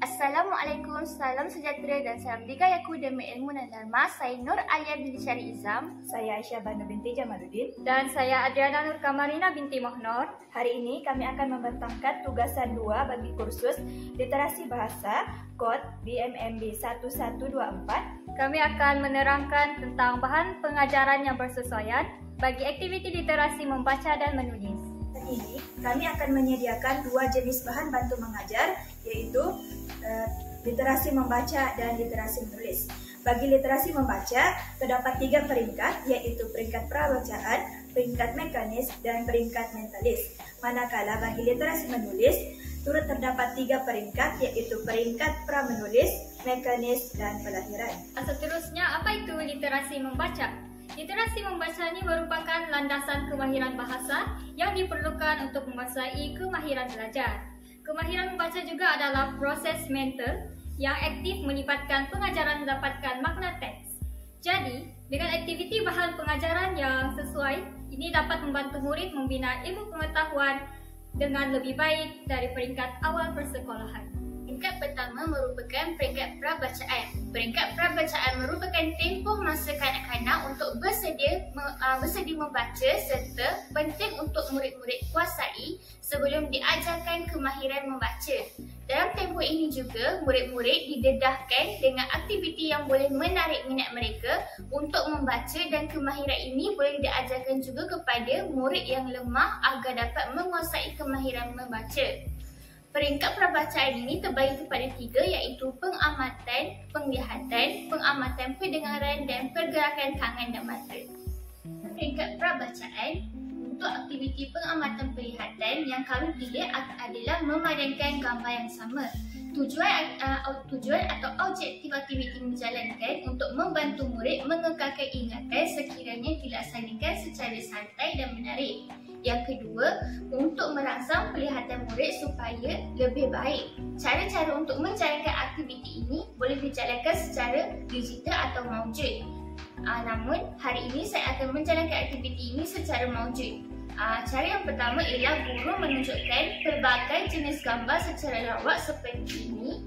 Assalamualaikum, salam sejahtera dan salam digayaku demi ilmu dan dharma. Saya Nur Alia binti Syari Izam. Saya Aisyah Banu binti Jamaluddin. Dan saya Adriana Nur Kamarina binti Mohnor. Hari ini kami akan membentangkan tugasan 2 bagi kursus Literasi Bahasa Kod BMMB 1124. Kami akan menerangkan tentang bahan pengajaran yang bersesuaian bagi aktiviti literasi membaca dan menulis. Hari ini kami akan menyediakan 2 jenis bahan bantu mengajar, yaitu literasi membaca dan literasi menulis. Bagi literasi membaca, terdapat 3 peringkat, yaitu peringkat prabacaan, peringkat mekanis, dan peringkat mentalis. Manakala bagi literasi menulis, turut terdapat 3 peringkat, yaitu peringkat pramenulis, mekanis, dan pelahiran. Seterusnya, apa itu literasi membaca? Literasi membaca ini merupakan landasan kemahiran bahasa yang diperlukan untuk menguasai kemahiran belajar. Kemahiran membaca juga adalah proses mental yang aktif melibatkan pengajaran mendapatkan makna teks. Jadi, dengan aktiviti bahan pengajaran yang sesuai, ini dapat membantu murid membina ilmu pengetahuan dengan lebih baik dari peringkat awal persekolahan. Peringkat pertama merupakan peringkat prabacaan. Peringkat prabacaan merupakan tempoh masa kanak-kanak untuk bersedia membaca serta penting untuk murid-murid kuasai sebelum diajarkan kemahiran membaca. Dalam tempoh ini juga, murid-murid didedahkan dengan aktiviti yang boleh menarik minat mereka untuk membaca, dan kemahiran ini boleh diajarkan juga kepada murid yang lemah agar dapat menguasai kemahiran membaca. Peringkat prabacaan ini terbagi kepada 3, iaitu pengamatan penglihatan, pengamatan pendengaran, dan pergerakan tangan dan mata. Peringkat prabacaan untuk aktiviti pengamatan penglihatan yang kami pilih adalah memadankan gambar yang sama. Tujuan atau objektif aktiviti menjalankan untuk membantu murid mengekalkan ingatan sekiranya dilaksanakan secara santai dan menarik. Yang kedua, untuk merangsang penglihatan murid supaya lebih baik. Cara-cara untuk menjalankan aktiviti ini boleh dijalankan secara digital atau maujud. Namun, hari ini saya akan menjalankan aktiviti ini secara maujud. Cara yang pertama ialah guru menunjukkan pelbagai jenis gambar secara lawak seperti ini,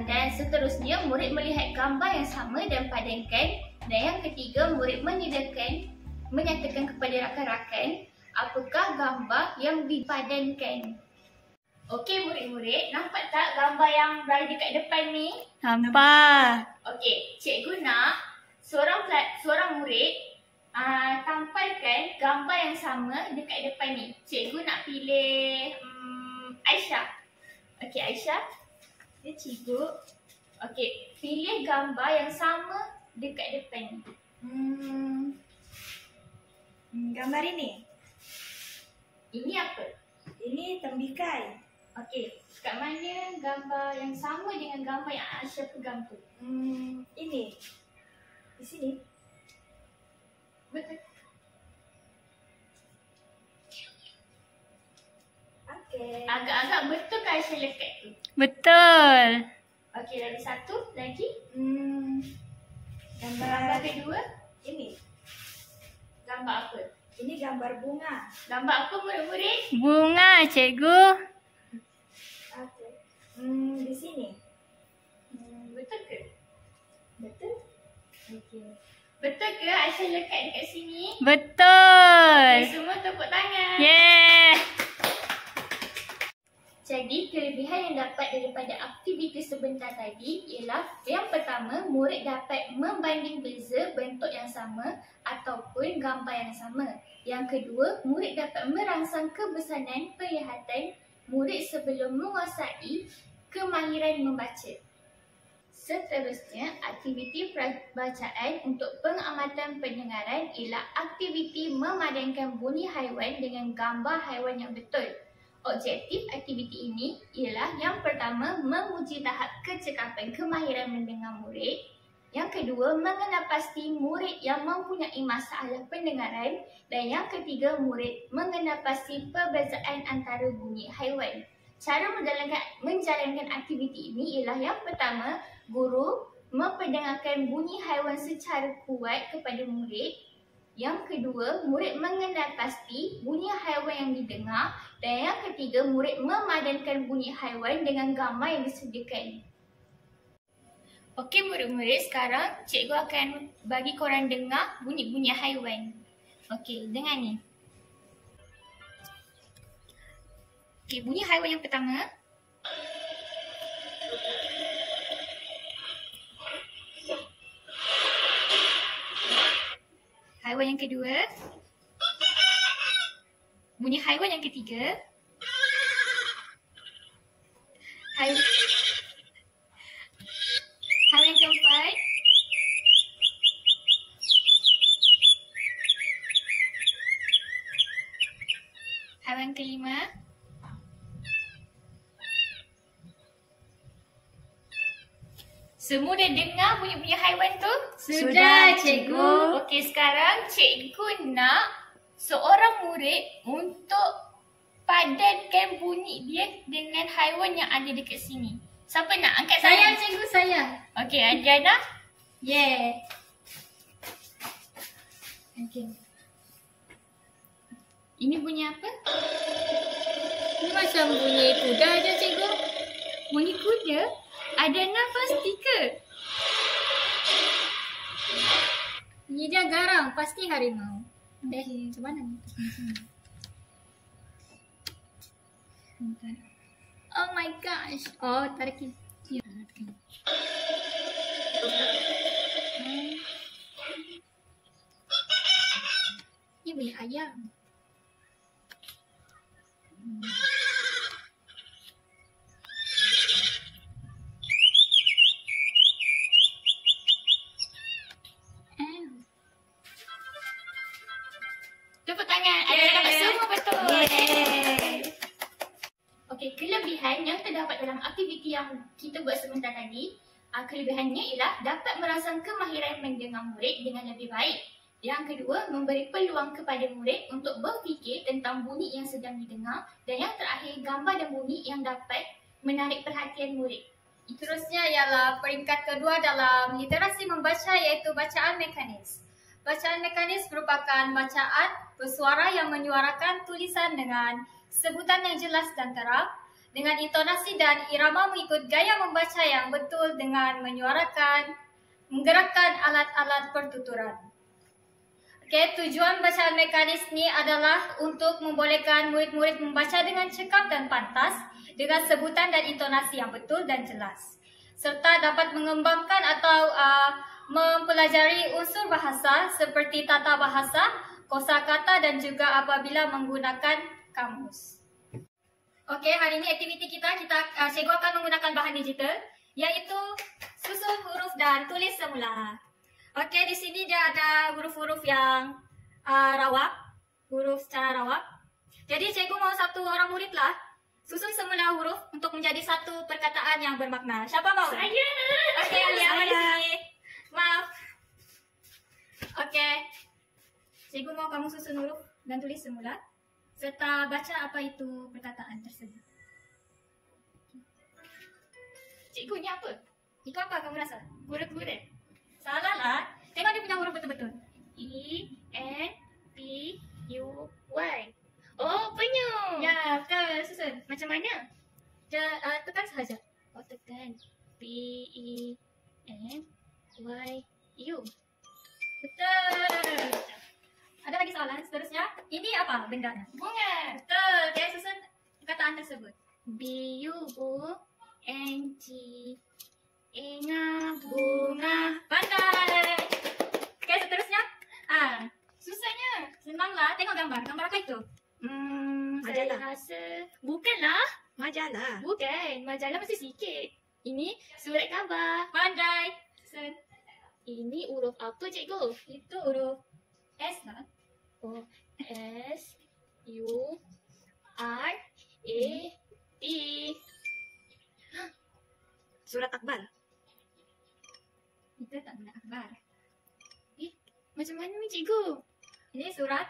dan seterusnya murid melihat gambar yang sama dan padankan. Dan yang ketiga, murid menyatakan kepada rakan-rakan apakah gambar yang dipadankan. Okey murid-murid, nampak tak gambar yang berada dekat depan ni? Nampak. Okey, cikgu nak seorang murid tampalkan gambar yang sama dekat depan ni. Cikgu nak pilih Aisyah. Okey Aisyah, Ya, cikgu. okey, pilih gambar yang sama dekat depan ni. Gambar ini. Ini apa? Ini tembikai. Okey, kat mana gambar yang sama dengan gambar yang Aisyah pegang tu? Ini. Di sini. Betul. Okey. Agak-agak betul ke Aisyah lekat tu? Betul. Okey, lagi satu lagi. Gambar Gambar kedua, ini. gambar apa? Ini gambar bunga. Gambar apa murid-murid? Bunga, cikgu. Okey. Di sini. Betul ke? Betul? Okey. Betul ke Aisyah lekat dekat sini? Betul. Okay, semua tepuk tangan. Yeah. Jadi, kelebihan yang dapat daripada aktiviti sebentar tadi ialah yang pertama, murid dapat membanding beza bentuk yang sama ataupun gambar yang sama. Yang kedua, murid dapat merangsang kebesaran penglihatan murid sebelum menguasai kemahiran membaca. Seterusnya, aktiviti bacaan untuk pengamatan pendengaran ialah aktiviti memadankan bunyi haiwan dengan gambar haiwan yang betul. Objektif aktiviti ini ialah yang pertama, menguji tahap kecekapan kemahiran mendengar murid. Yang kedua, mengenal pasti murid yang mempunyai masalah pendengaran. Dan yang ketiga, murid mengenal pasti perbezaan antara bunyi haiwan. Cara menjalankan aktiviti ini ialah yang pertama, guru memperdengarkan bunyi haiwan secara kuat kepada murid. Yang kedua, murid mengenal pasti bunyi haiwan yang didengar. Dan yang ketiga, murid memadankan bunyi haiwan dengan gambar yang disediakan. Okey murid-murid, sekarang cikgu akan bagi korang dengar bunyi-bunyi haiwan. Okey, dengar ni. Okey, bunyi haiwan yang pertama. Haiwan yang kedua. Bunyi haiwan yang ketiga. Haiwan yang keempat. Haiwan yang kelima. Semua dah dengar bunyi-bunyi haiwan tu? Sudah, cikgu. Okey, sekarang cikgu nak seorang murid untuk padankan bunyi dia dengan haiwan yang ada dekat sini. Siapa nak angkat Saya, tangan? cikgu, saya. Okey, Adriana. Yeah. Okey. Ini bunyi apa? Ini macam bunyi kuda je, cikgu. Bunyi kuda? Adriana pasti ke? Ini dia garang, pasti harimau. Macam mana ni? Oh my gosh. Oh, tarik ni. Ya, tarik ni. Ini bunyi ayam. Tepuk tangan. Adriana dapat semua betul. Yeay. Okey, kelebihan yang terdapat dalam aktiviti yang kita buat sebentar tadi, kelebihannya ialah dapat merangsang kemahiran mendengar murid dengan lebih baik. Yang kedua, memberi peluang kepada murid untuk berfikir tentang bunyi yang sedang didengar. Dan yang terakhir, gambar dan bunyi yang dapat menarik perhatian murid. Terusnya ialah peringkat kedua dalam literasi membaca, iaitu bacaan mekanis. Bacaan mekanis merupakan bacaan bersuara yang menyuarakan tulisan dengan sebutan yang jelas dan terang, dengan intonasi dan irama mengikut gaya membaca yang betul dengan menyuarakan, menggerakkan alat-alat pertuturan. Okey, tujuan bacaan mekanis ni adalah untuk membolehkan murid-murid membaca dengan cekap dan pantas, dengan sebutan dan intonasi yang betul dan jelas, serta dapat mengembangkan atau mempelajari unsur bahasa seperti tata bahasa, kosakata dan juga apabila menggunakan kamus. Okey, hari ini aktiviti kita cikgu akan menggunakan bahan digital, iaitu susun huruf dan tulis semula. Okey, di sini dia ada huruf-huruf yang rawak, huruf secara rawak. Jadi cikgu mau satu orang murid lah susun semula huruf untuk menjadi satu perkataan yang bermakna. Siapa mau? Saya! Okey, Alia, mari sini. Maaf. Okey. Cikgu mau kamu susun huruf dan tulis semula, serta baca apa itu perkataan tersebut. Cikgu, ni apa? Itu apa kamu rasa? Buret-buret. Salah lah. Tengok dia punya huruf betul-betul. E, N, P, U, Y. Oh, penyu. Ya, betul. Susun. Macam mana? Tekan sahaja. Oh, tekan. P, E, N, Y, U. Betul. Ada lagi soalan seterusnya? Ini apa bendanya? Bunga. Betul. Okey, susun perkataan tersebut. B, U, Bu, N, G, Inga, bunga. Pandai. Okey, seterusnya. Susahnya. Senanglah. Tengok gambar. Gambar apa itu? Saya Majalah. rasa bukanlah. Majalah. Bukan. Majalah mesti sikit. Ini surat khabar. Pandai. Susun. Ini huruf apa, cikgu? Itu huruf S lah. Oh, S, U, R, A, T. Surat Akbar. Itu tak guna akbar. Macam mana ni, cikgu? Ini surat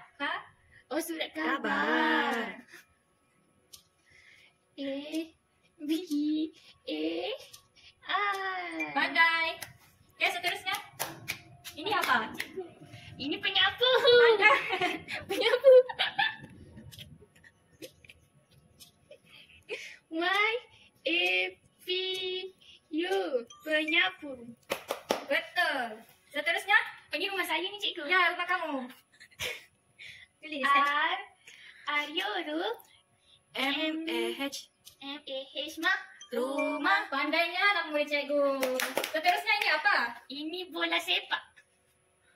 Oh, surat Khabar. khabar. A, B, A, I. Pandai. Okey, seterusnya. Ini apa? Ini penyapu. Penyapu. Y-A-P-U. Penyapu. Betul. Seterusnya, Ini rumah saya ni cikgu. ya rumah kamu. Tulis. Aryuru. M-A-H. M-A-H mah. Rumah. Pandainya anak murid cikgu. Seterusnya ini apa? Ini bola sepak.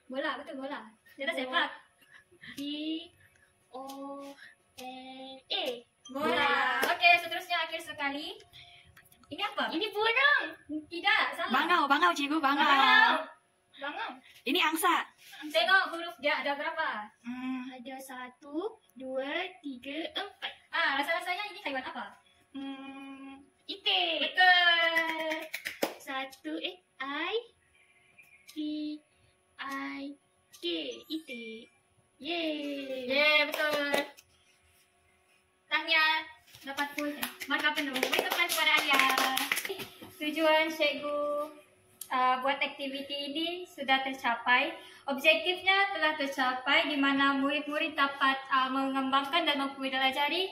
Bola, betul bola. Kita sepak. B-O-L-A. Bola. Okey, seterusnya akhir sekali. Ini apa? Ini burung. Tidak, salah. Bangau cikgu, bangau. Bangau. Ini angsa. Tengok huruf dia ada berapa? Ada 1, 2, 3, 4. Rasa-rasanya ini haiwan apa? Itik. Betul. 1 I-T-I-K. Itik. Yeay. Betul. Tahniah dapat full markah penuh. Beri tepukan kepada Alia. Tujuan cikgu buat aktiviti ini sudah tercapai. Objektifnya telah tercapai di mana murid-murid dapat mengembangkan dan mempelajari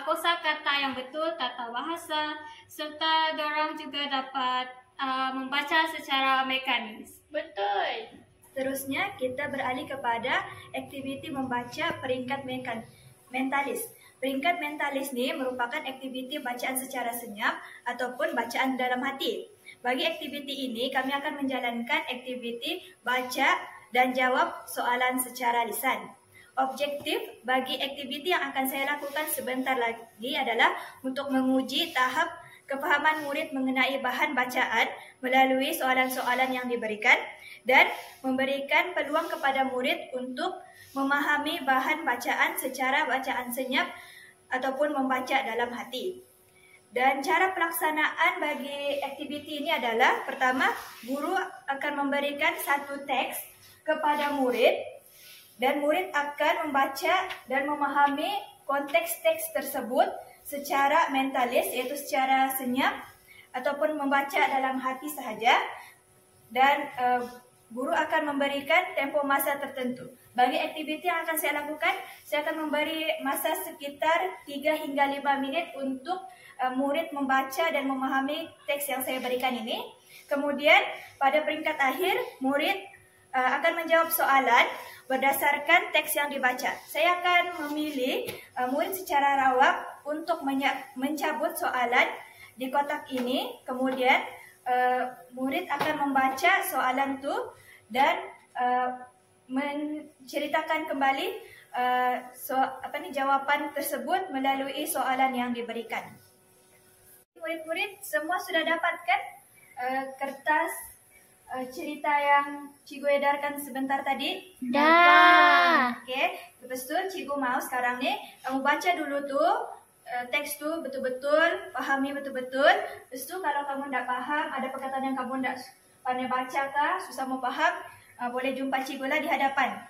kosakata yang betul, tata bahasa, serta dorang juga dapat membaca secara mekanis. Betul. Seterusnya, kita beralih kepada aktiviti membaca peringkat mentalis. Peringkat mentalis ni merupakan aktiviti bacaan secara senyap ataupun bacaan dalam hati. Bagi aktiviti ini, kami akan menjalankan aktiviti baca dan jawab soalan secara lisan. Objektif bagi aktiviti yang akan saya lakukan sebentar lagi adalah untuk menguji tahap kefahaman murid mengenai bahan bacaan melalui soalan-soalan yang diberikan dan memberikan peluang kepada murid untuk memahami bahan bacaan secara bacaan senyap ataupun membaca dalam hati. Dan cara pelaksanaan bagi aktiviti ini adalah, pertama, guru akan memberikan satu teks kepada murid dan murid akan membaca dan memahami konteks teks tersebut secara mentalis, iaitu secara senyap ataupun membaca dalam hati sahaja, dan guru akan memberikan tempoh masa tertentu. Bagi aktiviti yang akan saya lakukan, saya akan memberi masa sekitar 3 hingga 5 minit untuk murid membaca dan memahami teks yang saya berikan ini. Kemudian pada peringkat akhir, murid akan menjawab soalan berdasarkan teks yang dibaca. Saya akan memilih murid secara rawak untuk mencabut soalan di kotak ini. Kemudian murid akan membaca soalan itu dan menceritakan kembali jawapan tersebut melalui soalan yang diberikan. Murid-murid semua sudah dapatkan kertas cerita yang Cikgu edarkan sebentar tadi? Dah. Okey, lepas tu Cikgu mau sekarang ni kamu baca dulu tu teks tu betul-betul, pahami betul-betul. Lepas tu kalau kamu tak faham, ada perkataan yang kamu tak pandai baca kah, susah mau faham, boleh jumpa Cikgu lah di hadapan.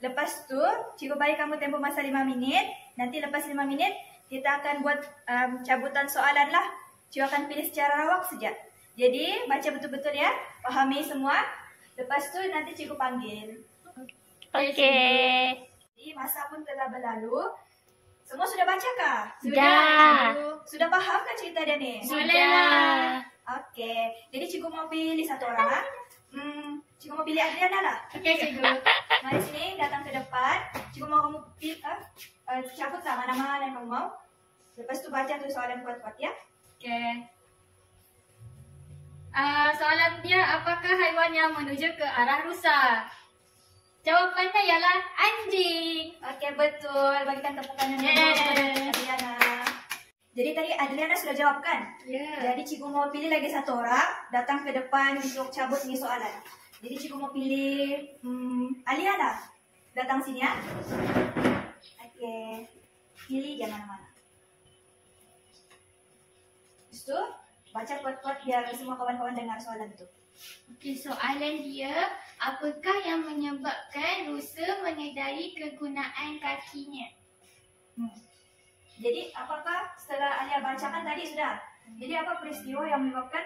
Lepas tu Cikgu bagi kamu tempoh masa 5 minit. Nanti lepas 5 minit kita akan buat cabutan soalan lah. Cikgu akan pilih secara rawak saja. Jadi baca betul-betul ya, pahami semua. Lepas tu nanti Cikgu panggil. Okey. Jadi masa pun telah berlalu. Semua sudah baca kah? Dah. Sudah faham kah cerita dia ni? Sudah. Okey. Jadi Cikgu mau pilih satu orang. Cikgu mau pilih Adriana lah. Okey, cikgu. Mari sini, datang ke depan. Cikgu mau kamu pilih, cabut lah mana-mana yang kamu mau. Lepas tu baca tu soalan kuat-kuat ya. Okey. Soalan dia, apakah haiwan yang menuju ke arah rusa? Jawapannya ialah anjing. Okey, betul. Bagikan tepukan yang kepada Adriana. Jadi tadi Adriana sudah jawab kan? Ya. Jadi Cikgu mau pilih lagi satu orang datang ke depan untuk cabut ni soalan. Jadi Cikgu mau pilih Alia lah. Datang sini ya. Okey. Pilih jangan mana-mana. Lepas tu baca kuat-kuat biar semua kawan-kawan dengar soalan tu. Okey, soalan dia, apakah yang menyebabkan rusa menyedari kegunaan kakinya? Jadi apakah setelah Alia bacakan tadi sudah? Jadi apa peristiwa yang menyebabkan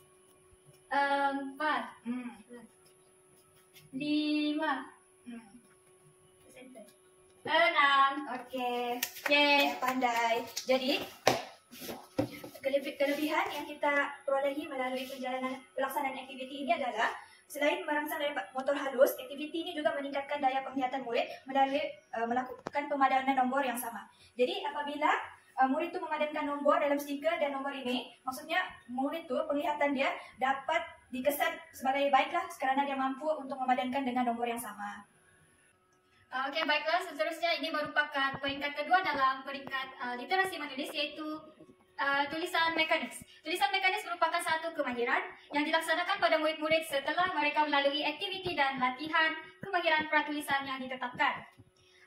4, Hmm. 5, Hmm. 6. Okey. Okey. Pandai. Jadi kelebihan yang kita perolehi melalui pelaksanaan aktiviti ini adalah selain merangsang daya motor halus, aktiviti ini juga meningkatkan daya penglihatan murid melalui melakukan pemadanan nombor yang sama. Jadi apabila murid itu memadankan nombor dalam stiker dan nombor ini, maksudnya murid itu penglihatan dia dapat dikesan sebagai baiklah kerana dia mampu untuk memadankan dengan nombor yang sama. Okey, baiklah. Seterusnya ini merupakan peringkat kedua dalam peringkat literasi menulis, iaitu tulisan mekanis. Tulisan mekanis merupakan satu kemahiran yang dilaksanakan pada murid-murid setelah mereka melalui aktiviti dan latihan kemahiran pratulisan yang ditetapkan.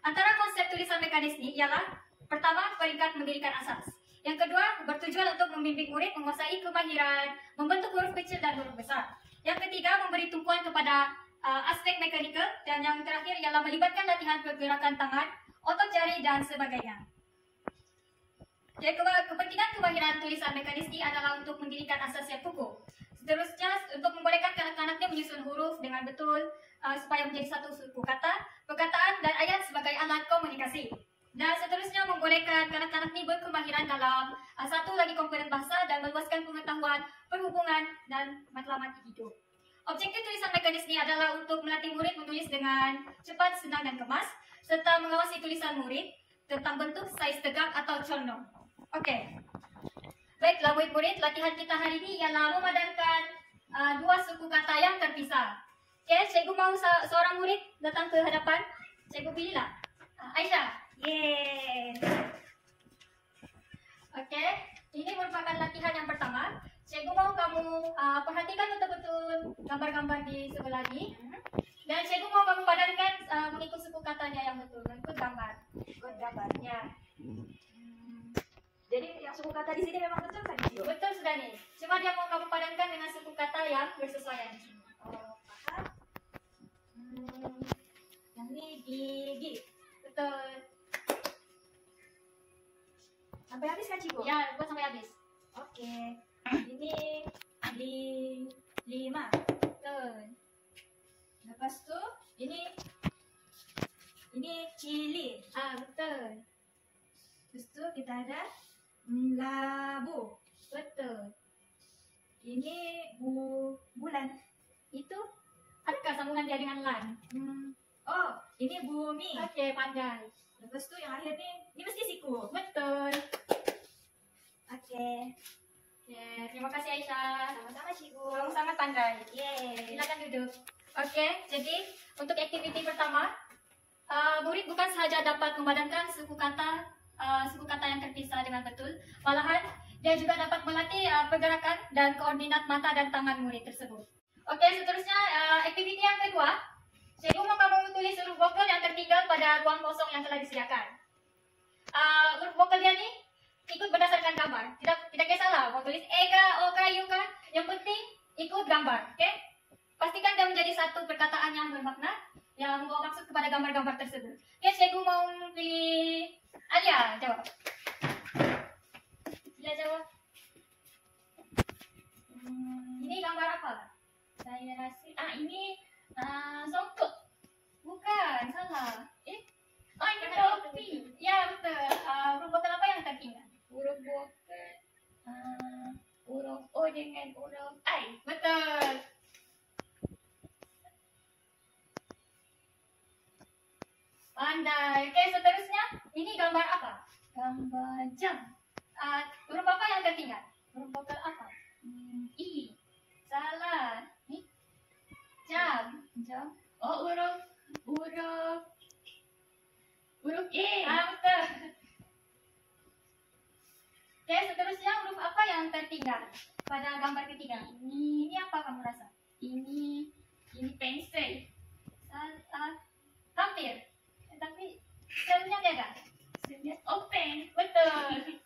Antara konsep tulisan mekanis ini ialah pertama, peringkat mendirikan asas. Yang kedua, bertujuan untuk membimbing murid menguasai kemahiran membentuk huruf kecil dan huruf besar. Yang ketiga, memberi tumpuan kepada aspek mekanikal, dan yang terakhir ialah melibatkan latihan pergerakan tangan, otot jari dan sebagainya. Jadi kepentingan kemahiran tulisan mekanis ini adalah untuk mendirikan asas yang kukuh. Seterusnya, untuk membolehkan kanak-kanaknya menyusun huruf dengan betul supaya menjadi satu suku kata, perkataan dan ayat sebagai alat komunikasi. Dan seterusnya membolehkan kanak-kanak ini berkemahiran dalam satu lagi komponen bahasa dan meluaskan pengetahuan perhubungan dan matlamat hidup. Objektif tulisan mekanis ini adalah untuk melatih murid menulis dengan cepat, senang dan kemas, serta mengawasi tulisan murid tentang bentuk, saiz tegak atau condong. Okey. Baiklah murid-murid, latihan kita hari ini ialah memadankan dua suku kata yang terpisah. Okey, cikgu mahu seorang murid datang ke hadapan. Cikgu pilihlah. Aisyah. Yeay. Okey, ini merupakan latihan yang pertama. Cikgu mahu kamu perhatikan betul-betul gambar-gambar di sebelah ni. Dan cikgu mahu kamu padankan mengikut suku katanya yang betul, mengikut gambar. Ikut gambar. Ya, Jadi yang suku kata di sini memang betul kan, Cikgu? betul sudah nih. Cuma dia mau kamu padankan dengan suku kata yang bersesuaian. Oh, paham. Yang ini gigi. Betul. Sampai habis kan, Cikgu? Ya, buat sampai habis. Oke. Ini lima. Betul. Lepas tu ini cili. Betul. Lepas tu kita ada labu. Betul. Ini bulan. Itu adakah sambungan dia dengan lan? Oh, ini bumi. Okey, pandai. Lepas tu yang akhir ni mesti siku. Betul. Oke. Okey, terima kasih Aisyah. Sama-sama, Cikgu. Kamu sangat pandai. Yeay. Silakan duduk. Okey, jadi untuk aktiviti pertama, murid bukan sahaja dapat memadankan suku kata yang terpisah dengan betul, malahan dia juga dapat melatih pergerakan dan koordinat mata dan tangan murid tersebut. Okey, seterusnya aktiviti yang kedua, cikgu mau kamu tulis huruf vokal yang tertinggal pada ruang kosong yang telah disediakan. Huruf vokal dia ni ikut berdasarkan gambar. Tidak kisahlah mau tulis E kah, O kah, U kah. Yang penting ikut gambar, okey? Pastikan dia menjadi satu perkataan yang bermakna, yang membawa maksud kepada gambar-gambar tersebut. Okey, cikgu mau pilih Alia jawab. Alia jawab. Ini gambar apa? Saya rasa ini songkok. Bukan, salah. Ini topi. Ya, betul. Huruf vokal apa yang tertinggal? Huruf vokal huruf O dengan huruf I. Betul. Pandai. Okey, seterusnya ini gambar apa? Gambar jam. Huruf apa yang tertinggal? Huruf vokal apa? I. Salah. Ni jam. Jam. Oh, huruf E. Betul. Okey, seterusnya huruf apa yang tertinggal pada gambar ketiga? Ini apa kamu rasa? Ini pensel. Hampir. Tapi selnya tiada. Sebenarnya open. Betul.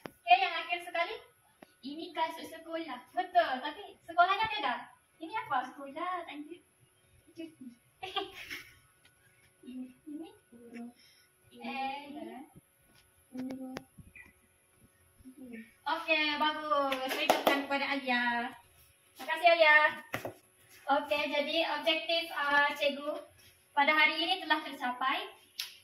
Okey, yang akhir sekali. Ini kasut sekolah. Betul, tapi sekolahnya tiada. Ini apa? Sekolah lanjut cuti. Ini huruf huruf Okey, bagus. Saya ucapkan kepada Alia. Terima kasih Alia. Okey, jadi objektif cikgu pada hari ini telah tercapai,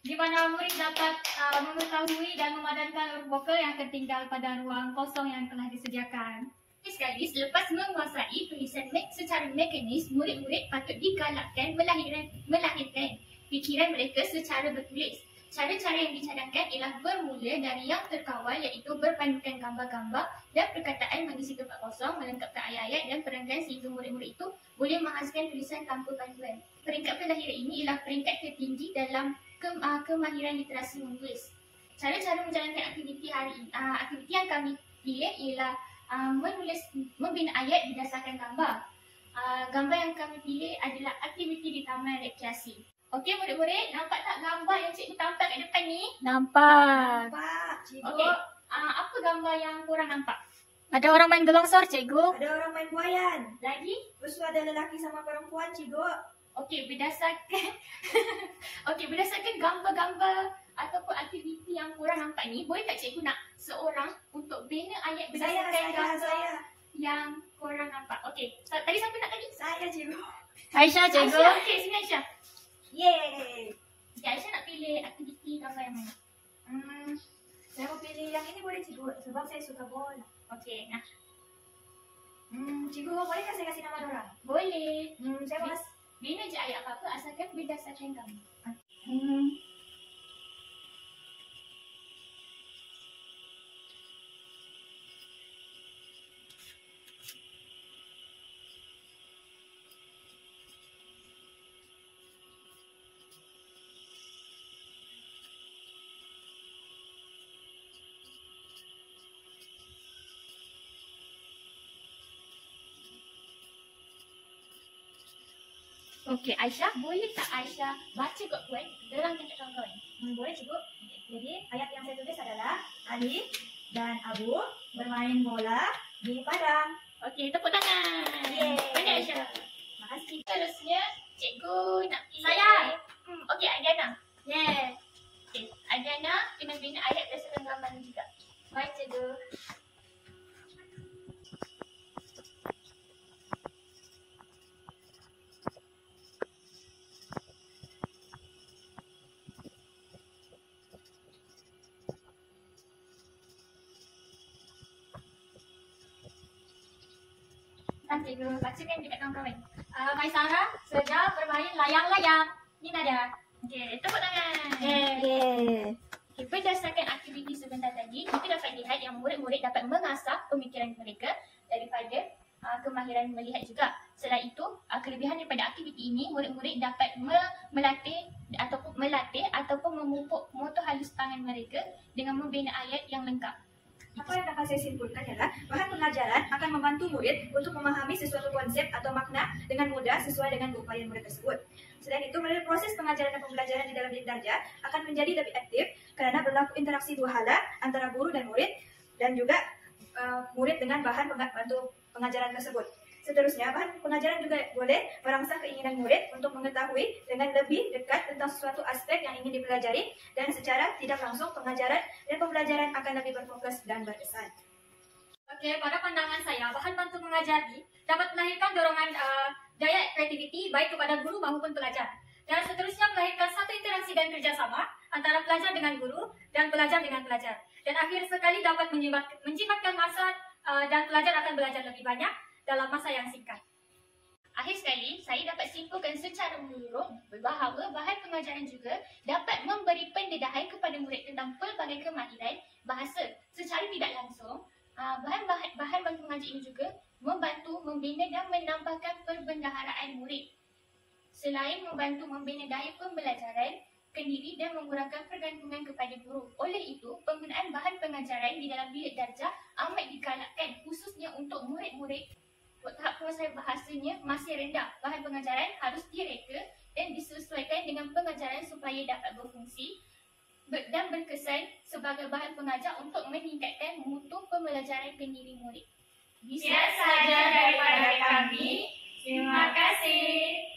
di mana murid dapat mengetahui dan memadankan huruf vokal yang tertinggal pada ruang kosong yang telah disediakan. Sekali selepas menguasai tulisan secara mekanis, murid-murid patut digalakkan melahirkan fikiran mereka secara bertulis. Cara-cara yang dicadangkan ialah bermula dari yang terkawal, iaitu berpandukan gambar-gambar dan perkataan mengisi tempat kosong, melengkapkan ayat-ayat dan perenggan sehingga murid-murid itu boleh menghasilkan tulisan tanpa panduan. Peringkat pelahiran ini ialah peringkat tertinggi dalam kemahiran literasi menulis. Cara-cara menjalankan aktiviti yang kami pilih ialah membina ayat berdasarkan gambar. Gambar yang kami pilih adalah aktiviti di taman rekreasi. Okey murid-murid, nampak tak gambar yang cikgu tampal kat depan ni? Nampak. Nampak, Cikgu. Okey, apa gambar yang korang nampak? Ada orang main gelongsor, cikgu. Ada orang main buayan. Lagi? Lepas tu ada lelaki sama perempuan, Cikgu. Okey, berdasarkan gambar-gambar ataupun aktiviti yang korang nampak ni, boleh tak cikgu nak seorang untuk bina ayat berdasarkan gambar yang korang nampak? Okey, tadi siapa nak tadi? Saya, Cikgu. Aisyah, cikgu. Aisyah, okey, sini Aisyah. Yeay. Okay, Aisyah nak pilih aktiviti gambar yang mana? Saya mau pilih yang ini boleh, Cikgu, sebab saya suka bola. Okey, nah. Cikgu, bolehkah saya kasih nama orang? Boleh. Saya mau kasih. Bina je ayat apa-apa asalkan berdasarkan gambar. Okey, Aisyah, boleh tak Aisyah baca kat Puan terangkan kat kawan-kawan? Boleh cikgu. Jadi ayat yang saya tulis adalah Ali dan Abu bermain bola di padang. Okey, tepuk tangan. Yeay. Pandai Aisyah. Makasih. Seterusnya, cikgu nak Saya. Okey, Adiana. Yeah. Okey, Adiana kena bina ayat berdasarkan gambaran juga. Baik, cikgu. Cikgu bacakan dekat kawan-kawan. Maisara sedang bermain layang-layang. Ini Nadia. Okey, tepuk tangan. Yeay. Okay, berdasarkan aktiviti sebentar tadi, kita dapat lihat yang murid-murid dapat mengasah pemikiran mereka daripada kemahiran melihat juga. Selain itu, kelebihan daripada aktiviti ini, murid-murid dapat melatih ataupun memupuk motor halus tangan mereka dengan membina ayat yang lengkap. Apa yang dapat saya simpulkan ialah bahan pengajaran akan membantu murid untuk memahami sesuatu konsep atau makna dengan mudah sesuai dengan upaya murid tersebut. Selain itu, melalui proses pengajaran dan pembelajaran di dalam bilik darjah akan menjadi lebih aktif kerana berlaku interaksi dua hala antara guru dan murid dan juga murid dengan bahan bantu pengajaran tersebut. Seterusnya, bahan pengajaran juga boleh merangsang keinginan murid untuk mengetahui dengan lebih dekat tentang sesuatu aspek yang ingin dipelajari dan secara tidak langsung pengajaran dan pembelajaran akan lebih berfokus dan berkesan. Okey, pada pandangan saya, bahan bantu mengajari dapat melahirkan dorongan daya kreativiti baik kepada guru maupun pelajar. Dan seterusnya melahirkan satu interaksi dan kerjasama antara pelajar dengan guru dan pelajar dengan pelajar. Dan akhir sekali dapat menjimatkan masa dan pelajar akan belajar lebih banyak dalam masa yang singkat. Akhir sekali, saya dapat simpulkan secara menyeluruh bahawa bahan pengajaran juga dapat memberi pendedahan kepada murid tentang pelbagai kemahiran bahasa secara tidak langsung. Bahan bantu mengajar ini juga membantu membina dan menambahkan perbendaharaan murid. Selain membantu membina daya pembelajaran kendiri dan mengurangkan pergantungan kepada guru. Oleh itu, penggunaan bahan pengajaran di dalam bilik darjah amat digalakkan khususnya untuk murid-murid tahap penguasaan bahasanya masih rendah. Bahan pengajaran harus direka dan disesuaikan dengan pengajaran supaya dapat berfungsi dan berkesan sebagai bahan pengajar untuk meningkatkan mutu pembelajaran kendiri murid. Sekian sahaja daripada kami. Terima kasih.